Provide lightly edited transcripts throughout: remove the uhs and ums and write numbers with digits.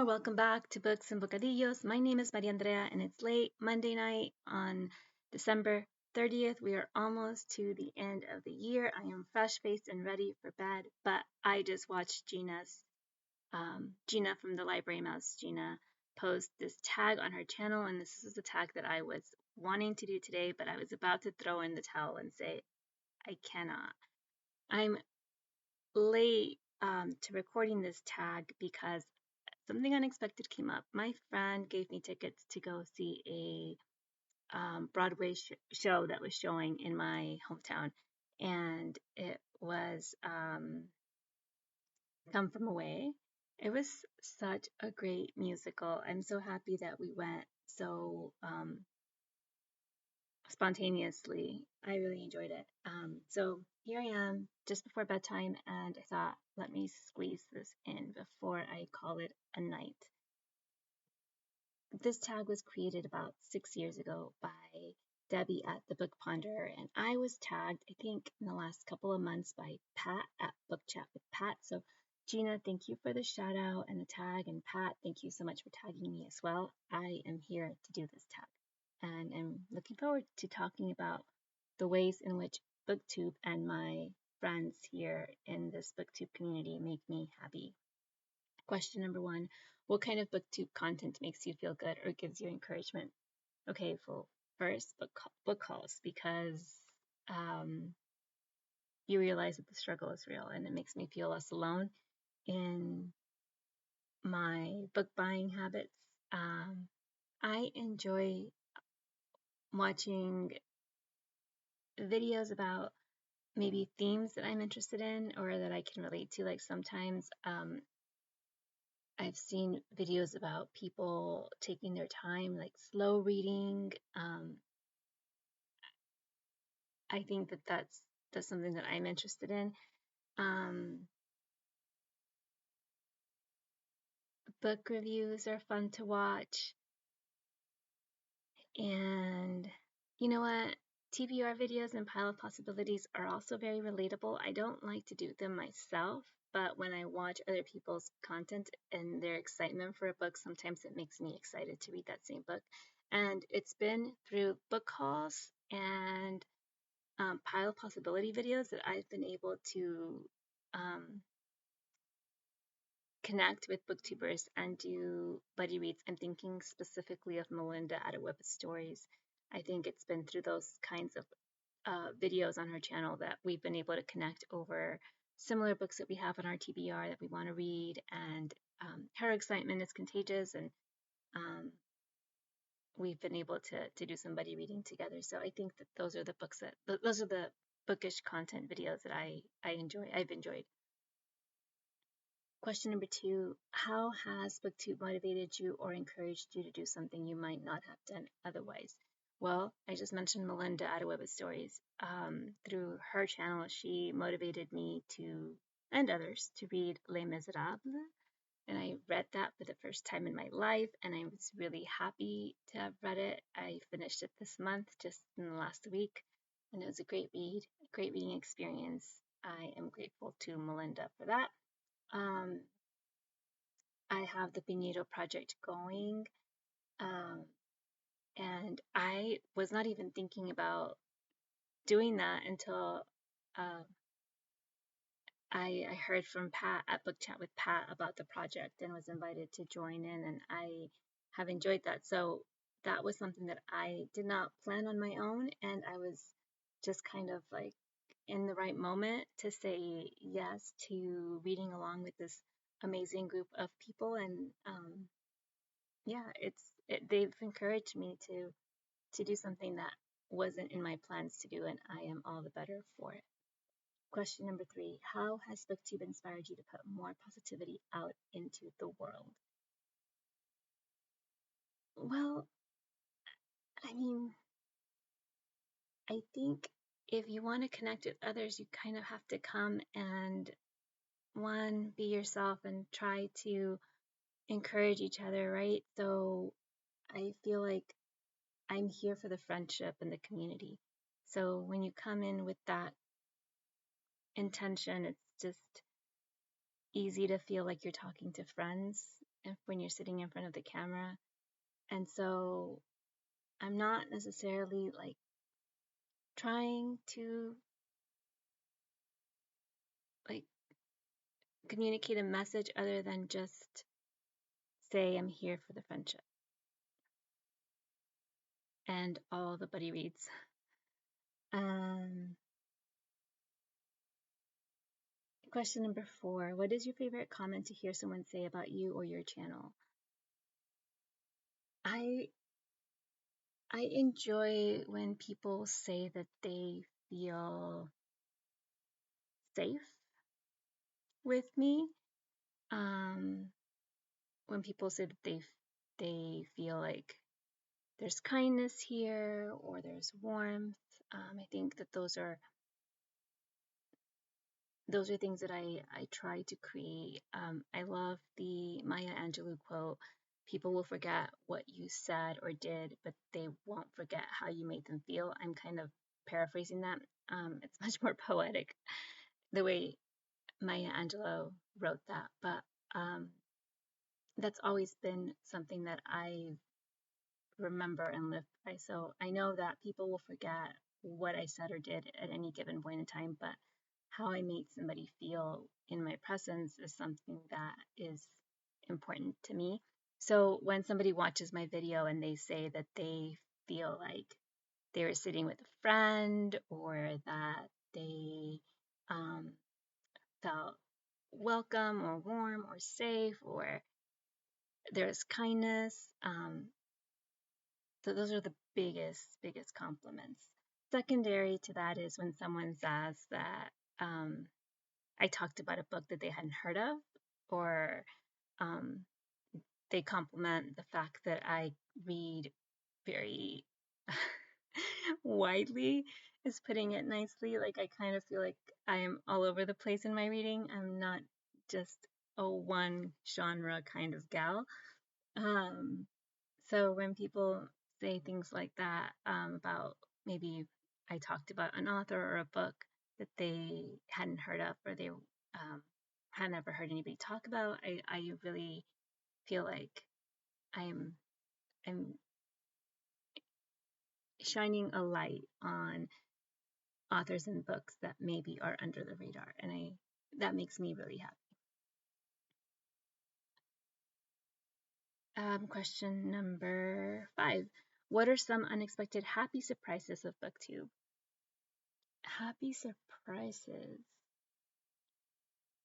welcome back to Books and Bocadillos. My name is Maria Andrea, and it's late Monday night on December 30th. We are almost to the end of the year. I am fresh-faced and ready for bed, but I just watched Gina from the Library Mouse, Gina, post this tag on her channel, and this is the tag that I was wanting to do today, but I was about to throw in the towel and say, I cannot. I'm late to recording this tag because something unexpected came up. My friend gave me tickets to go see a Broadway show that was showing in my hometown, and it was Come From Away. It was such a great musical. I'm so happy that we went so spontaneously. I really enjoyed it. So here I am just before bedtime, and I thought, let me squeeze this in before I call it a night. This tag was created about 6 years ago by Debbie at the Book Ponder, and I was tagged, I think, in the last couple of months by Pat at Book Chat with Pat. So, Gina, thank you for the shout out and the tag, and Pat, thank you so much for tagging me as well. I am here to do this tag, and I'm looking forward to talking about the ways in which Booktube and my friends here in this Booktube community make me happy. Question number one, what kind of booktube content makes you feel good or gives you encouragement? Okay, well, first, book calls, because you realize that the struggle is real and it makes me feel less alone in my book buying habits. I enjoy watching videos about maybe themes that I'm interested in or that I can relate to. Like sometimes I've seen videos about people taking their time, like slow reading. I think that that's something that I'm interested in. Book reviews are fun to watch. And you know what? TBR videos and Pile of Possibilities are also very relatable. I don't like to do them myself, but when I watch other people's content and their excitement for a book, sometimes it makes me excited to read that same book. And it's been through book hauls and Pile of Possibility videos that I've been able to connect with booktubers and do buddy reads. I'm thinking specifically of Melinda at A Web of Stories. I think it's been through those kinds of videos on her channel that we've been able to connect over similar books that we have on our TBR that we want to read, and her excitement is contagious, and we've been able to do some buddy reading together. So I think that those are the bookish content videos that I've enjoyed. Question number two, how has Booktube motivated you or encouraged you to do something you might not have done otherwise? Well, I just mentioned Melinda at A Web of Stories. Through her channel, she motivated me and others, to read Les Miserables. And I read that for the first time in my life, and I was really happy to have read it. I finished it this month, just in the last week, and it was a great read, a great reading experience. I am grateful to Melinda for that. I have the Pinedo project going, and I was not even thinking about doing that until I heard from Pat at Book Chat with Pat about the project and was invited to join in, and I have enjoyed that. So that was something that I did not plan on my own, and I was just kind of like in the right moment to say yes to reading along with this amazing group of people. And yeah, they've encouraged me to do something that wasn't in my plans to do, and I am all the better for it. Question number three, how has Booktube inspired you to put more positivity out into the world? Well, I mean, I think if you want to connect with others, you kind of have to come and be yourself and try to encourage each other, right? So I feel like I'm here for the friendship and the community. So when you come in with that intention, it's just easy to feel like you're talking to friends when you're sitting in front of the camera. And so I'm not necessarily like trying to like communicate a message other than just say I'm here for the friendship and all the buddy reads. Um, Question number 4. What is your favorite comment to hear someone say about you or your channel? I I enjoy when people say that they feel safe with me. When people say that they feel like there's kindness here or there's warmth. I think that those are things that I try to create. I love the Maya Angelou quote, people will forget what you said or did, but they won't forget how you made them feel. I'm kind of paraphrasing that. It's much more poetic the way Maya Angelou wrote that, but that's always been something that I remember and live by. So I know that people will forget what I said or did at any given point in time, but how I made somebody feel in my presence is something that is important to me. So when somebody watches my video and they say that they feel like they were sitting with a friend or that they um, felt welcome or warm or safe or there's kindness, so those are the biggest compliments. Secondary to that is when someone says that I talked about a book that they hadn't heard of, or um, they compliment the fact that I read very widely, is putting it nicely. Like I kind of feel like I'm all over the place in my reading. I'm not just a one genre kind of gal. Um, so when people say things like that about maybe I talked about an author or a book that they hadn't heard of or they had never heard anybody talk about, I really feel like I'm I'm shining a light on authors and books that maybe are under the radar, and I that makes me really happy. Question number 5. What are some unexpected happy surprises of Booktube? Happy surprises.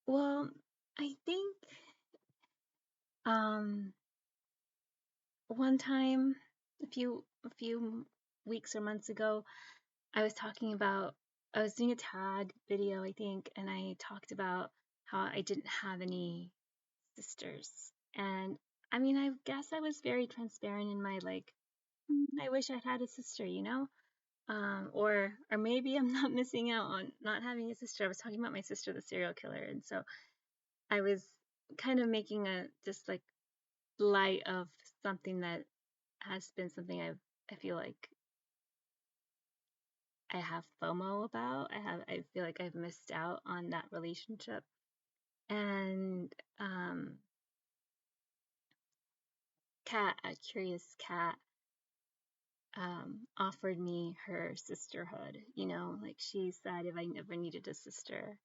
Well, I think um one time a few weeks or months ago, I was doing a tag video, I think, and I talked about how I didn't have any sisters. And I mean, I guess I was very transparent in my like, I wish I'd had a sister, you know? Or maybe I'm not missing out on not having a sister. I was talking about my sister, the serial killer, and so I was kind of making a just like light of something that has been something I feel like I have FOMO about. I feel like I've missed out on that relationship. And Kat, a curious cat, offered me her sisterhood. You know, like she said, if I ever needed a sister,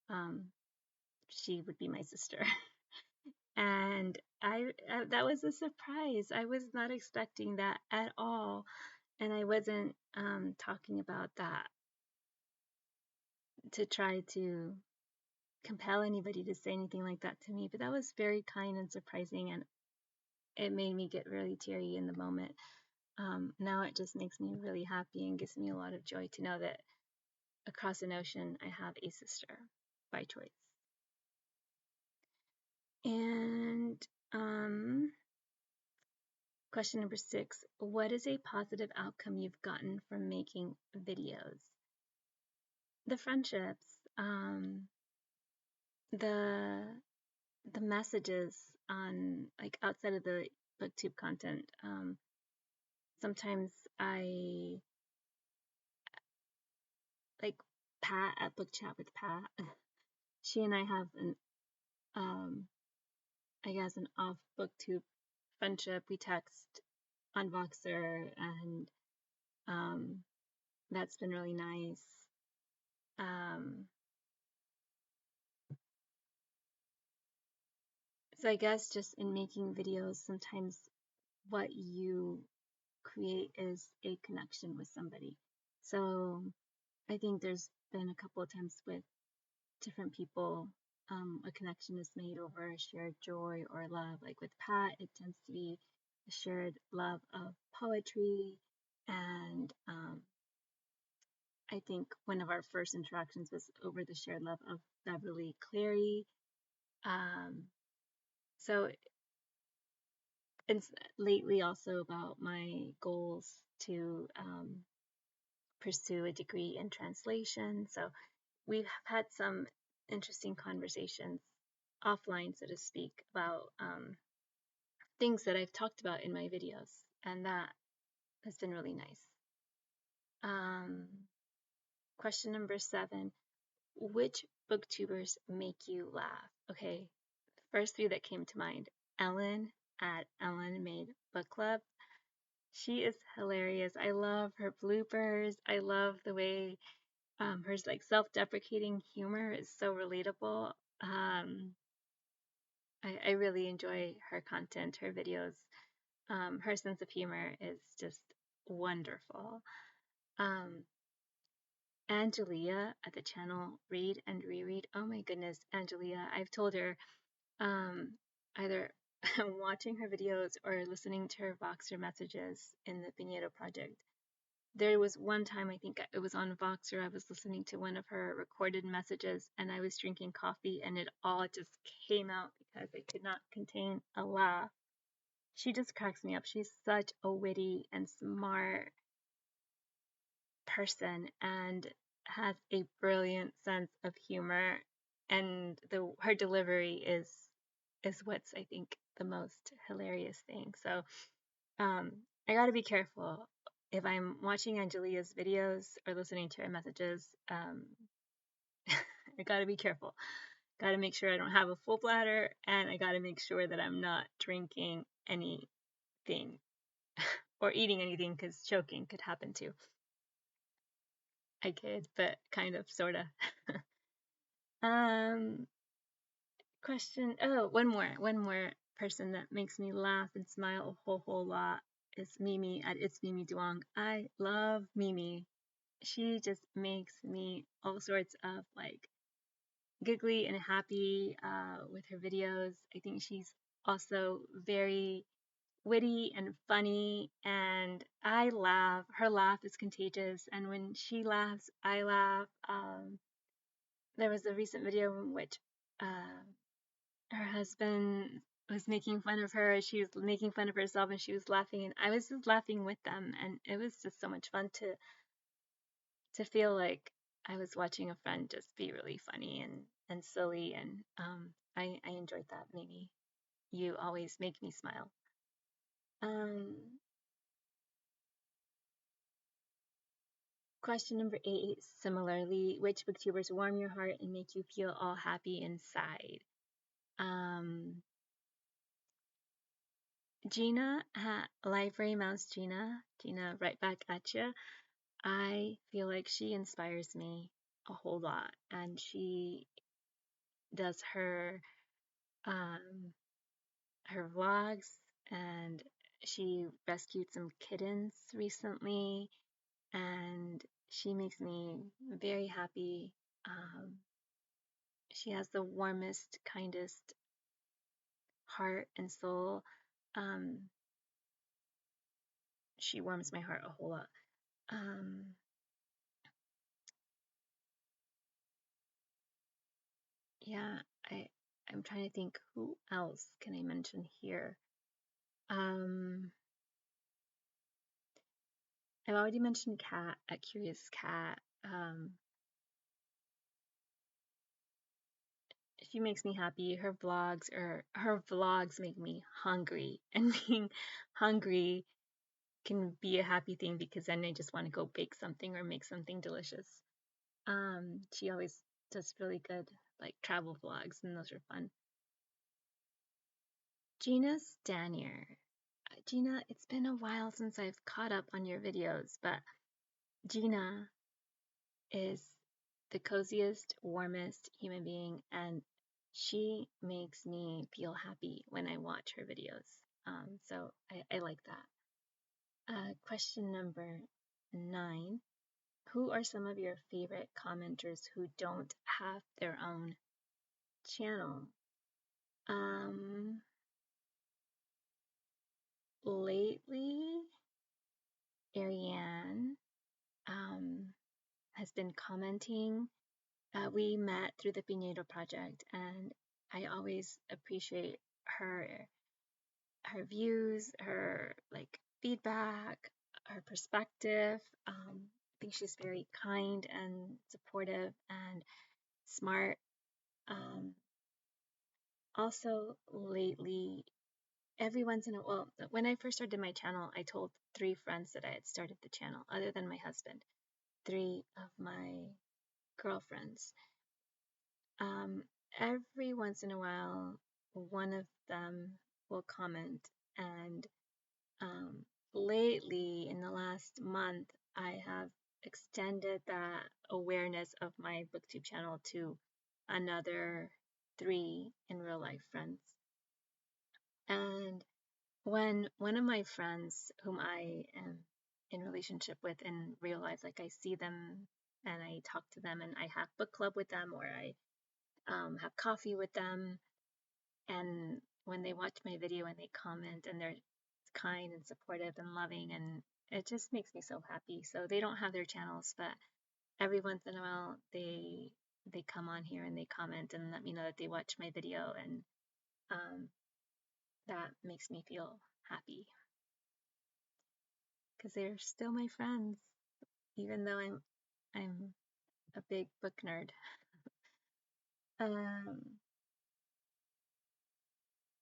um, she would be my sister. And I that was a surprise. I was not expecting that at all, and I wasn't talking about that to try to compel anybody to say anything like that to me, but that was very kind and surprising, and it made me get really teary in the moment. Now it just makes me really happy and gives me a lot of joy to know that across an ocean I have a sister by choice. And question number 6, what is a positive outcome you've gotten from making videos? The friendships, the messages on like outside of the booktube content. Sometimes I like Pat at Book Chat with Pat. She and I have I guess, an off Booktube friendship. We text on Voxer, and um, that's been really nice. So I guess just in making videos, sometimes what you create is a connection with somebody. So I think there's been a couple of times with different people, a connection is made over a shared joy or love. Like with Pat, it tends to be a shared love of poetry. And I think one of our first interactions was over the shared love of Beverly Cleary. So it's lately also about my goals to pursue a degree in translation. So we've had some interesting conversations offline, so to speak, about things that I've talked about in my videos, and that has been really nice. Question number 7, which booktubers make you laugh? Okay, first 3 that came to mind, Ellen at Ellen Made Book Club. She is hilarious. I love her bloopers. I love the way her like self-deprecating humor is so relatable. I really enjoy her content, her videos. Her sense of humor is just wonderful. Angelia at the channel Read and Reread. Oh my goodness, Angelia. I've told her either watching her videos or listening to her Voxer messages in the Viñedo project. There was one time, I think it was on Voxer, I was listening to one of her recorded messages and I was drinking coffee and it all just came out because I could not contain a laugh. She just cracks me up. She's such a witty and smart person and has a brilliant sense of humor, and her delivery is what's, I think, the most hilarious thing. So I got to be careful if I'm watching Angelia's videos or listening to her messages. I got to be careful. Got to make sure I don't have a full bladder, and I got to make sure that I'm not drinking anything or eating anything, because choking could happen too. I kid, but kind of, sort of. Question. Oh, one more person that makes me laugh and smile a whole lot is Mimi at It's Mimi Duong. I love Mimi. She just makes me all sorts of like giggly and happy with her videos. I think she's also very witty and funny, and I laugh. Her laugh is contagious, and when she laughs, I laugh. There was a recent video in which her husband was making fun of her. She was making fun of herself, and she was laughing, and I was just laughing with them, and it was just so much fun to feel like I was watching a friend just be really funny and silly, and I enjoyed that. Maybe you always make me smile. Question number 8, similarly, which booktubers warm your heart and make you feel all happy inside? Gina, Library Mouse Gina, right back at you. I feel like she inspires me a whole lot, and she does her vlogs, and she rescued some kittens recently, and she makes me very happy. She has the warmest, kindest heart and soul. She warms my heart a whole lot. Yeah, I'm trying to think, who else can I mention here? I've already mentioned Kat at Curious Cat. She makes me happy. Her vlogs make me hungry, and being hungry can be a happy thing because then I just want to go bake something or make something delicious. She always does really good like travel vlogs, and those are fun. Gina Stanier. Gina, it's been a while since I've caught up on your videos, but Gina is the coziest, warmest human being, and she makes me feel happy when I watch her videos. So I like that. Question number 9. Who are some of your favorite commenters who don't have their own channel? Lately, Ariane has been commenting. We met through the Pinedo Project, and I always appreciate her views, her like feedback, her perspective. I think she's very kind and supportive and smart. Um, Also, lately, every once in a while, when I first started my channel, I told 3 friends that I had started the channel, other than my husband, 3 of my girlfriends. Um, every once in a while, one of them will comment, and lately, in the last month, I have extended that awareness of my Booktube channel to another 3 in real life friends. And when one of my friends, whom I am in relationship with in real life, like I see them and I talk to them and I have book club with them, or I have coffee with them, and when they watch my video and they comment and they're kind and supportive and loving, and it just makes me so happy. So they don't have their channels, but every once in a while they come on here and they comment and let me know that they watch my video, and um, that makes me feel happy because they're still my friends, even though I'm a big book nerd. Um,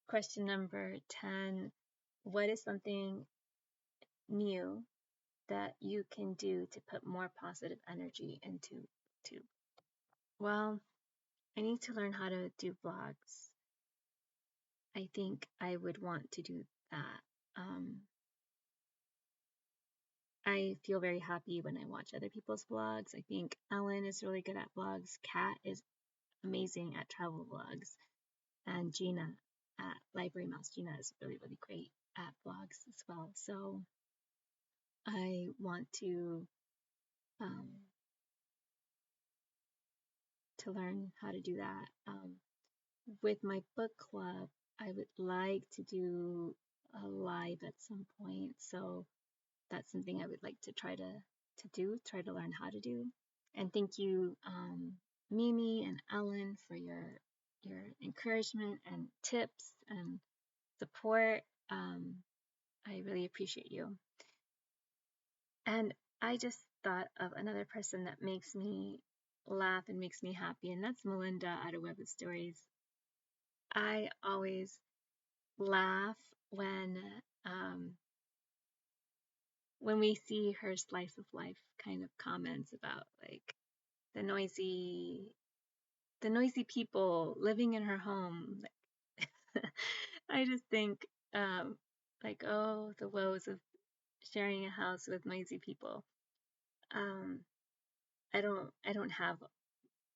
Question number 10. What is something new that you can do to put more positive energy into YouTube? Well, I need to learn how to do vlogs. I think I would want to do that. I feel very happy when I watch other people's vlogs. I think Ellen is really good at vlogs. Kat is amazing at travel vlogs. And Gina at Library Mouse, Gina is really, really great at vlogs as well. So I want um, to learn how to do that. With my book club, I would like to do a live at some point. So that's something I would like to try to learn how to do. And thank you, Mimi and Ellen, for your encouragement and tips and support. I really appreciate you. And I just thought of another person that makes me laugh and makes me happy, and that's Melinda out of Web of Stories. I always laugh um, when we see her slice of life kind of comments about like the noisy people living in her home. I just think like, oh, the woes of sharing a house with noisy people. I don't have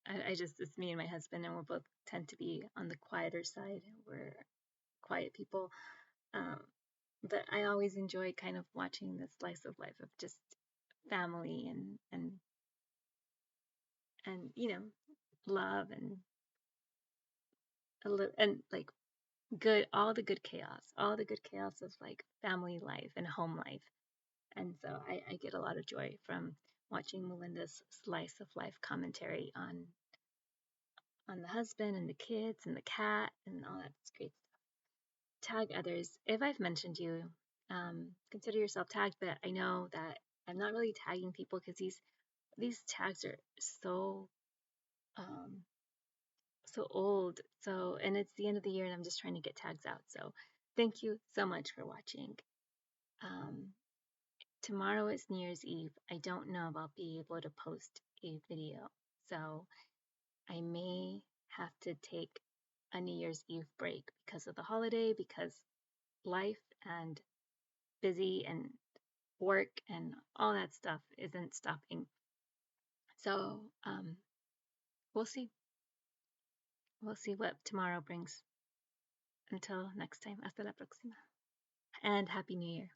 I just, it's me and my husband, and we're both tend to be on the quieter side. We're quiet people. Um, but I always enjoy kind of watching the slice of life of just family and love and and like all the good chaos of like family life and home life. And so I get a lot of joy from watching Melinda's slice of life commentary on the husband and the kids and the cat and all that great stuff. Tag others. If I've mentioned you, consider yourself tagged, but I know that I'm not really tagging people because these tags are um, so old. So, and it's the end of the year and I'm just trying to get tags out. So thank you so much for watching. Um, Tomorrow is New Year's Eve. I don't know if I'll be able to post a video. So I may have to take a New Year's Eve break because of the holiday, because life and busy and work and all that stuff isn't stopping. So we'll see. We'll see what tomorrow brings. Until next time, hasta la próxima. And Happy New Year.